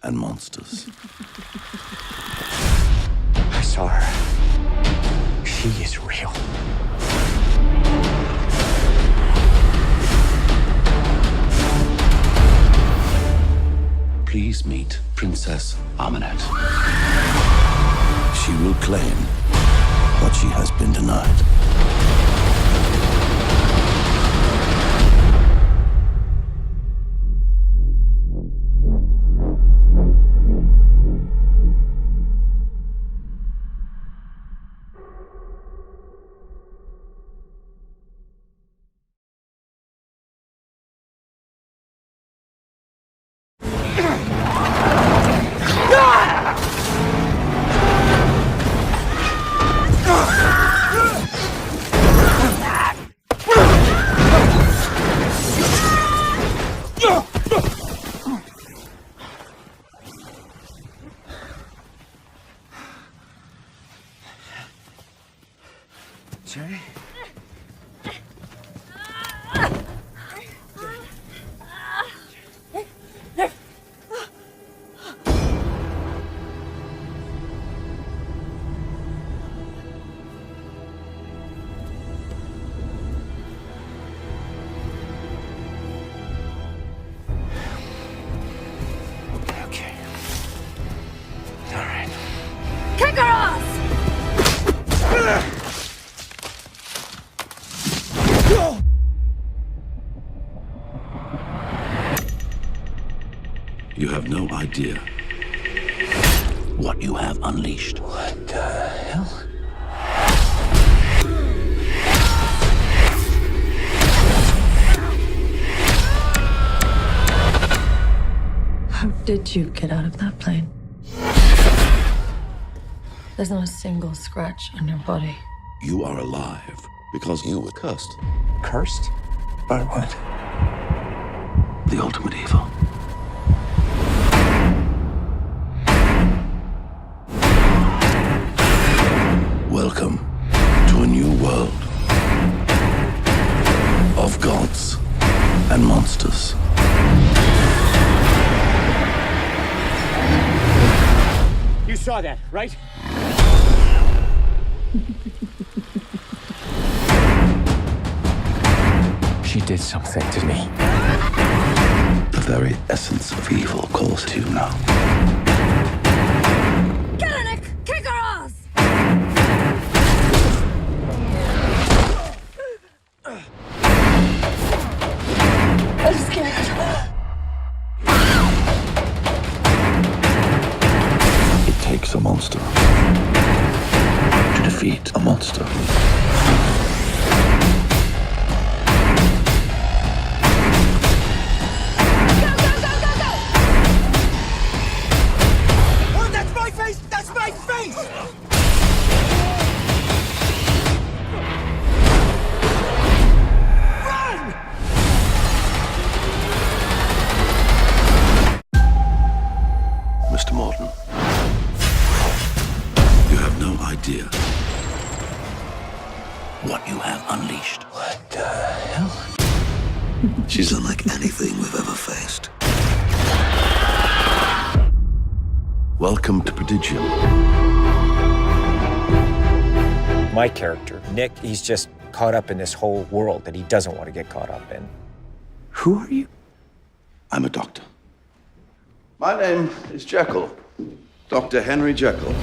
and monsters. I saw her. She is real. Please meet Princess Ahmanet. She will claim what she has been denied. Jerry? Okay. All right. Kick her ass! You have no idea what you have unleashed. What the hell? How did you get out of that plane? There's not a single scratch on your body. You are alive because you were cursed. Cursed? By what? The ultimate evil. Welcome to a new world of gods and monsters. You saw that, right? She did something to me. The very essence of evil calls to you now. Get her, Nick! Kick her ass! I'm scared. It takes a monster to defeat a monster. Oh, that's my face! That's my face! Run! Mr. Morton, you have no idea what you have unleashed. What the hell? She's unlike anything we've ever faced. Welcome to Prodigium. My character, Nick, he's just caught up in this whole world that he doesn't want to get caught up in. Who are you? I'm a doctor. My name is Jekyll, Dr. Henry Jekyll.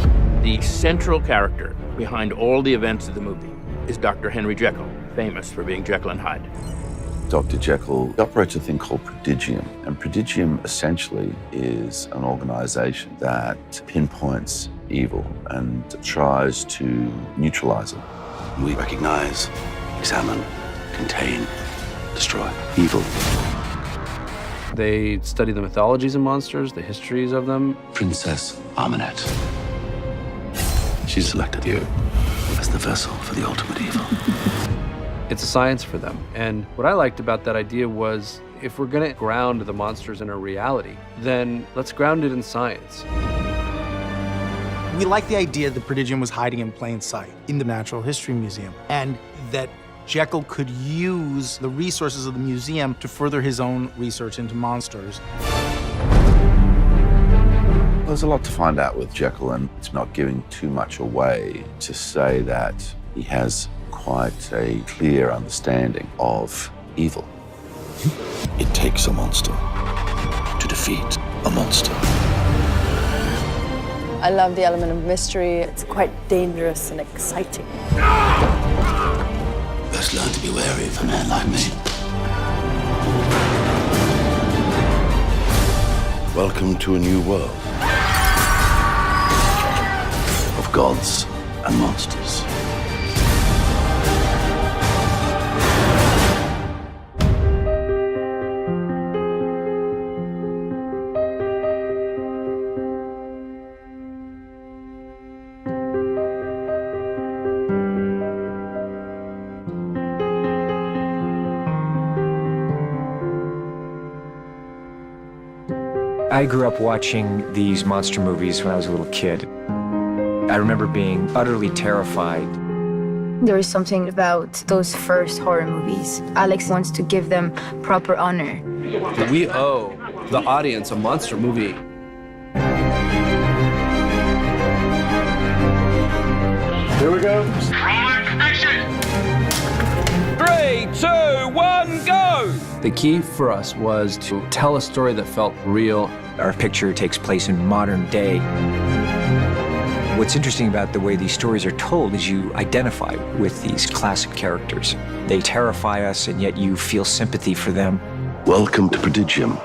The central character behind all the events of the movie is Dr. Henry Jekyll, famous for being Jekyll and Hyde. Dr. Jekyll operates a thing called Prodigium, and Prodigium essentially is an organization that pinpoints evil and tries to neutralize it. We recognize, examine, contain, destroy evil. They study the mythologies of monsters, the histories of them. Princess Ahmanet. She selected you as the vessel for the ultimate evil. It's a science for them. And what I liked about that idea was, if we're gonna ground the monsters in a reality, then let's ground it in science. We like the idea that Prodigium was hiding in plain sight in the Natural History Museum, and that Jekyll could use the resources of the museum to further his own research into monsters. there's a lot to find out with Jekyll, and it's not giving too much away to say that he has quite a clear understanding of evil. It takes a monster to defeat a monster. I love the element of mystery. It's quite dangerous and exciting. Best learn to be wary of a man like me. Welcome to a new world of gods and monsters. I grew up watching these monster movies when I was a little kid. I remember being utterly terrified. There is something about those first horror movies. Alex wants to give them proper honor. We owe the audience a monster movie. Here we go. 3, 2, 1, go! The key for us was to tell a story that felt real. Our picture takes place in modern day. What's interesting about the way these stories are told is you identify with these classic characters. They terrify us, and yet you feel sympathy for them. Welcome to Prodigium.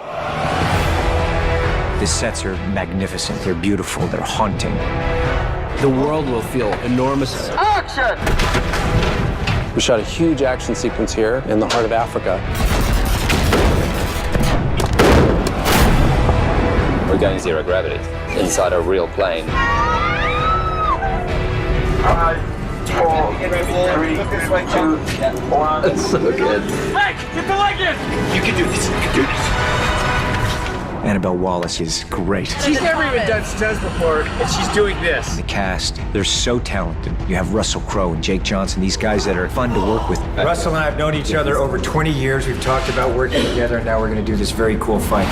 The sets are magnificent, they're beautiful, they're haunting. The world will feel enormous. Action! We shot a huge action sequence here in the heart of Africa. We're going zero gravity inside a real plane. 5, 4, 3, 2, 1. That's so good. Hey, get the leg in! You can do this. You can do this. Annabelle Wallis is great. She's never even done stunts before, and she's doing this. The cast, they're so talented. You have Russell Crowe and Jake Johnson, these guys that are fun to work with. Russell and I have known each other over 20 years. We've talked about working together, and now we're going to do this very cool fight.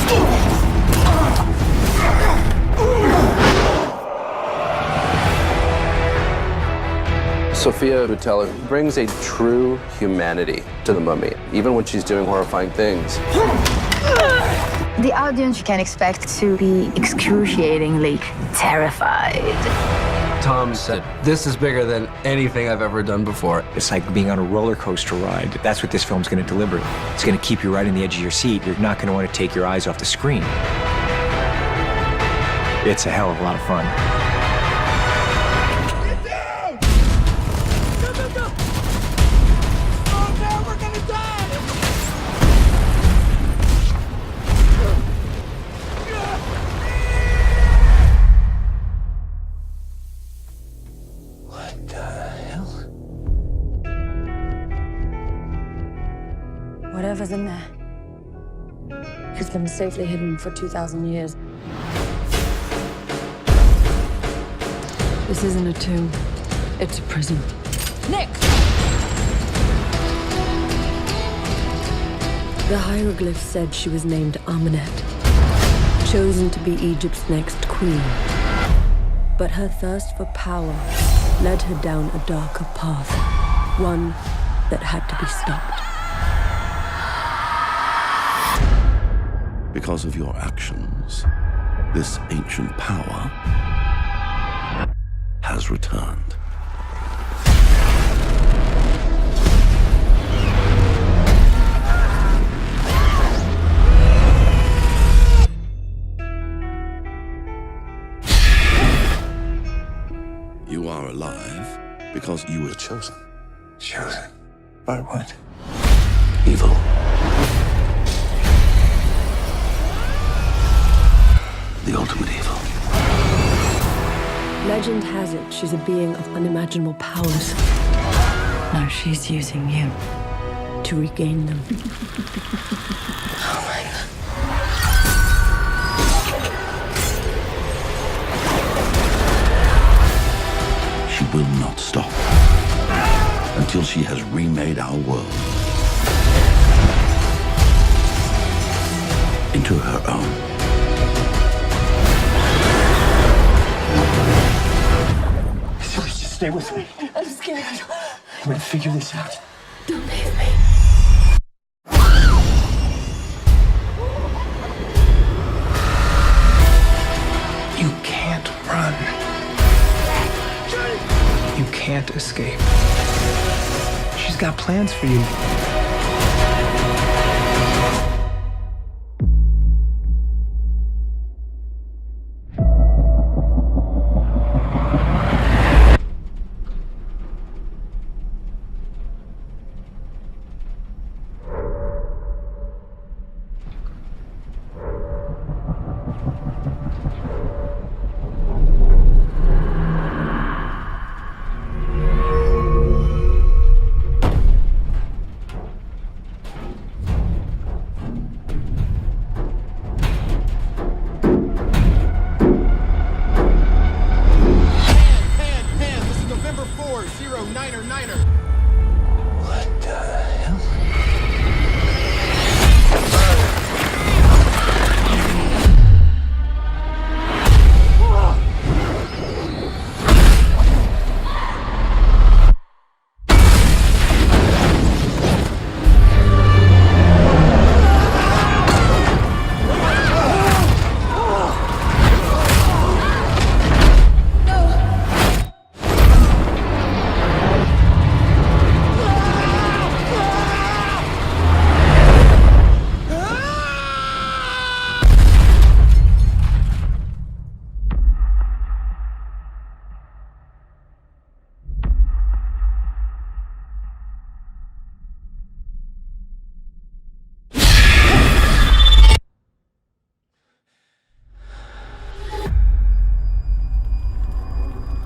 Sophia Boutella brings a true humanity to the mummy, even when she's doing horrifying things. The audience can expect to be excruciatingly terrified. Tom said, "This is bigger than anything I've ever done before." It's like being on a roller coaster ride. That's what this film's going to deliver. It's going to keep you right on the edge of your seat. You're not going to want to take your eyes off the screen. It's a hell of a lot of fun. Whatever's in there, it's been safely hidden for 2,000 years. This isn't a tomb, it's a prison. Nick! The hieroglyph said she was named Ahmanet, chosen to be Egypt's next queen. But her thirst for power led her down a darker path, one that had to be stopped. Because of your actions, this ancient power has returned. You are alive because you were chosen. Chosen? By what? Evil. The ultimate evil. Legend has it she's a being of unimaginable powers. Now she's using you to regain them. Oh my God. She will not stop until she has remade our world into her own. Stay with me. I'm scared. I'm gonna figure this out. Don't leave me. You can't run. You can't escape. She's got plans for you.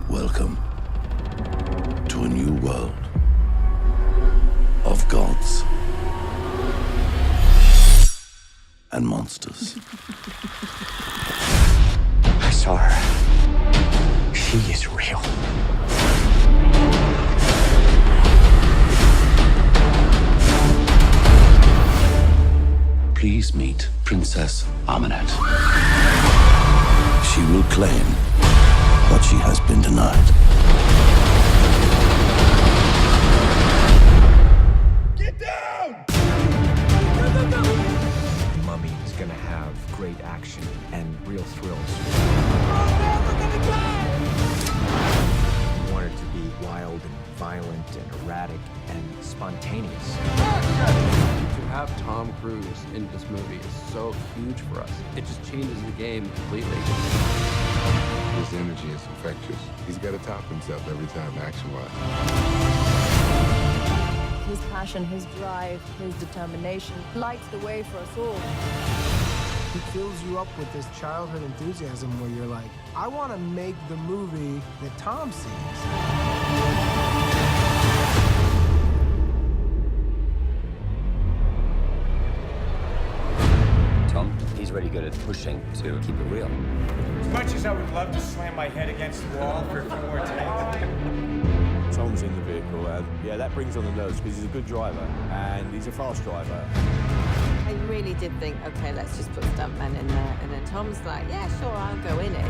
Welcome to a new world of gods and monsters. I saw her. She is real. Please meet Princess Ahmanet. She will claim what she has been denied. Get down! Mummy is gonna have great action and real thrills. We want it to be wild and violent and erratic and spontaneous. To have Tom Cruise in this movie is so huge for us. It just changes the game completely. His energy is infectious. He's got to top himself every time, action-wise. His passion, his drive, his determination lights the way for us all. He fills you up with this childhood enthusiasm where you're like, I want to make the movie that Tom sees. Tom, he's really good at pushing to keep it real. As much as I would love to slam my head against the wall for a few more takes. Tom's in the vehicle, and yeah, that brings on the nerves because he's a good driver and he's a fast driver. I really did think, okay, let's just put stuntmen in there, and then Tom's like, yeah, sure, I'll go in it.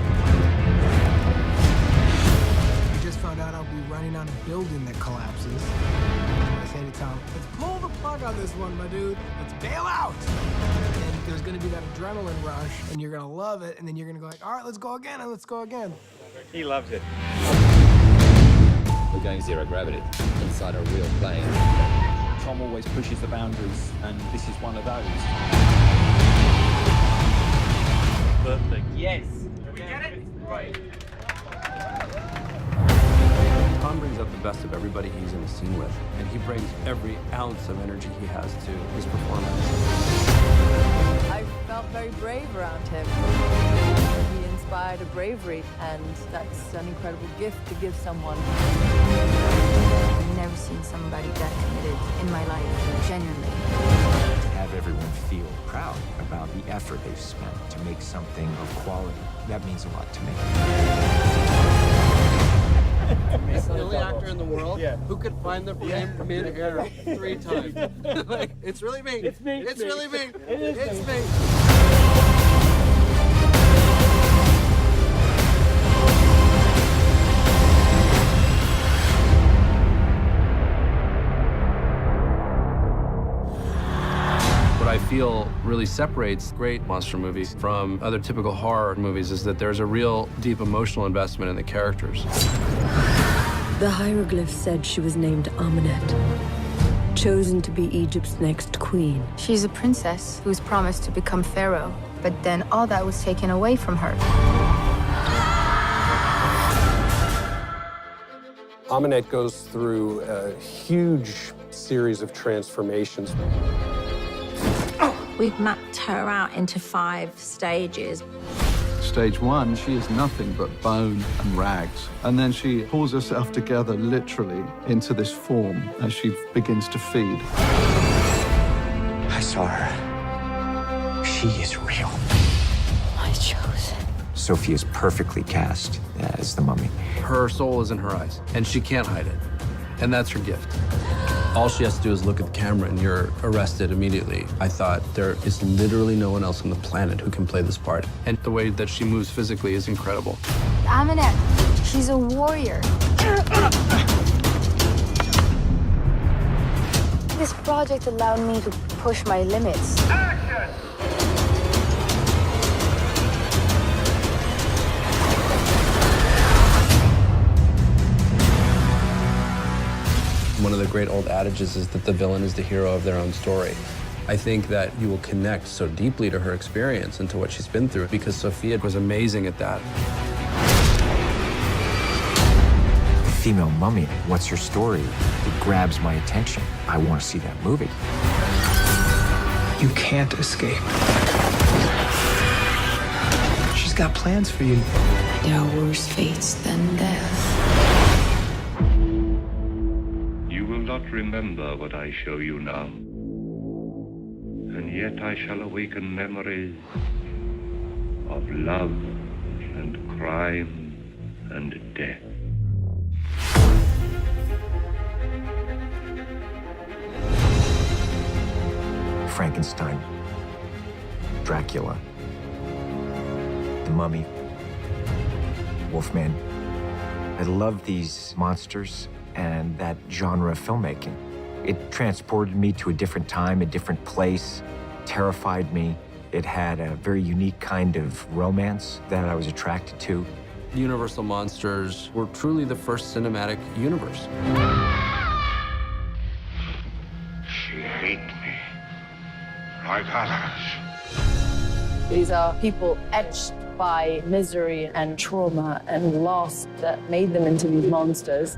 I just found out I'll be running on a building that collapses. I say to Tom, let's pull the plug on this one, my dude. Let's bail out. And there's gonna be that adrenaline rush, and you're gonna love it, and then you're gonna go like, all right, let's go again, and let's go again. He loves it. We're going zero gravity inside a real plane. Tom always pushes the boundaries, and this is one of those. Perfect. Yes. Did we get it? Right. Tom brings out the best of everybody he's in the scene with, and he brings every ounce of energy he has to his performance. I felt very brave around him. He inspired a bravery, and that's an incredible gift to give someone. I've never seen somebody that committed in my life, genuinely. To have everyone feel proud about the effort they've spent to make something of quality, that means a lot to me. He's the only actor in the world who could find the frame mid-air 3 times. Like, it's really me. It's me. It's really me. It is It's me. me. really separates great monster movies from other typical horror movies is that there's a real deep emotional investment in the characters. The hieroglyphs said she was named Ahmanet, chosen to be Egypt's next queen. She's a princess who's promised to become pharaoh, but then all that was taken away from her. Ahmanet goes through a huge series of transformations. We've mapped her out into 5 stages. Stage 1, she is nothing but bone and rags. And then she pulls herself together literally into this form as she begins to feed. I saw her. She is real. I chose. Sophie is perfectly cast as the mummy. Her soul is in her eyes, and she can't hide it. And that's her gift. All she has to do is look at the camera and you're arrested immediately. I thought there is literally no one else on the planet who can play this part. And the way that she moves physically is incredible. Ahmanet, she's a warrior. This project allowed me to push my limits. One of the great old adages is that the villain is the hero of their own story. I think that you will connect so deeply to her experience and to what she's been through because Sophia was amazing at that. The female mummy, what's her story? It grabs my attention. I want to see that movie. You can't escape. She's got plans for you. There are worse fates than death. You will not remember what I show you now. And yet I shall awaken memories of love and crime and death. Frankenstein, Dracula, the Mummy, Wolfman. I love these monsters and that genre of filmmaking. It transported me to a different time, a different place, terrified me. It had a very unique kind of romance that I was attracted to. Universal monsters were truly the first cinematic universe. She hates me, like others. These are people etched by misery and trauma and loss that made them into these monsters.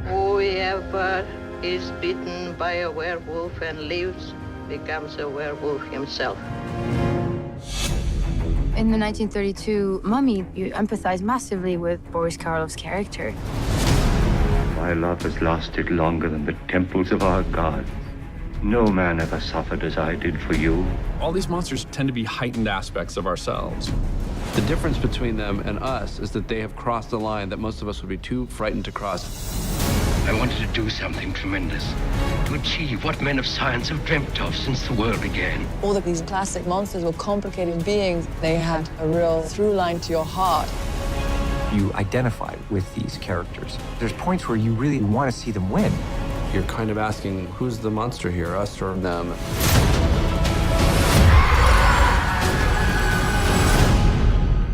Whoever is bitten by a werewolf and lives becomes a werewolf himself. In the 1932 Mummy, you empathize massively with Boris Karloff's character. My love has lasted longer than the temples of our gods. No man ever suffered as I did for you. All these monsters tend to be heightened aspects of ourselves. The difference between them and us is that they have crossed a line that most of us would be too frightened to cross. I wanted to do something tremendous, to achieve what men of science have dreamt of since the world began. All of these classic monsters were complicated beings. They had a real through line to your heart. You identify with these characters. There's points where you really want to see them win. You're kind of asking, who's the monster here, us or them?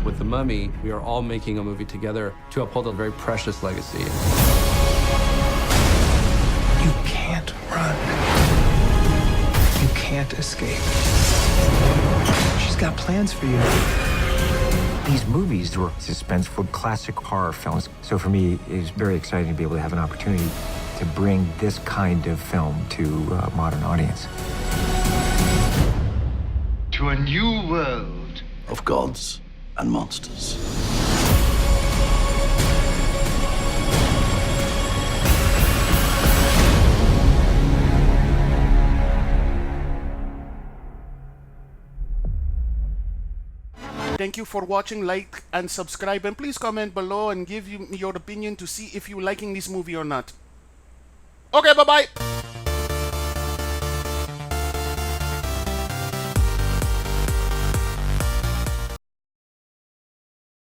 With The Mummy, we are all making a movie together to uphold a very precious legacy. You can't run. You can't escape. She's got plans for you. These movies were suspenseful classic horror films. So for me, it was very exciting to be able to have an opportunity to bring this kind of film to a modern audience. To a new world of gods and monsters. Thank you for watching, like and subscribe, and please comment below and give your opinion to see if you're liking this movie or not. Okay, bye-bye!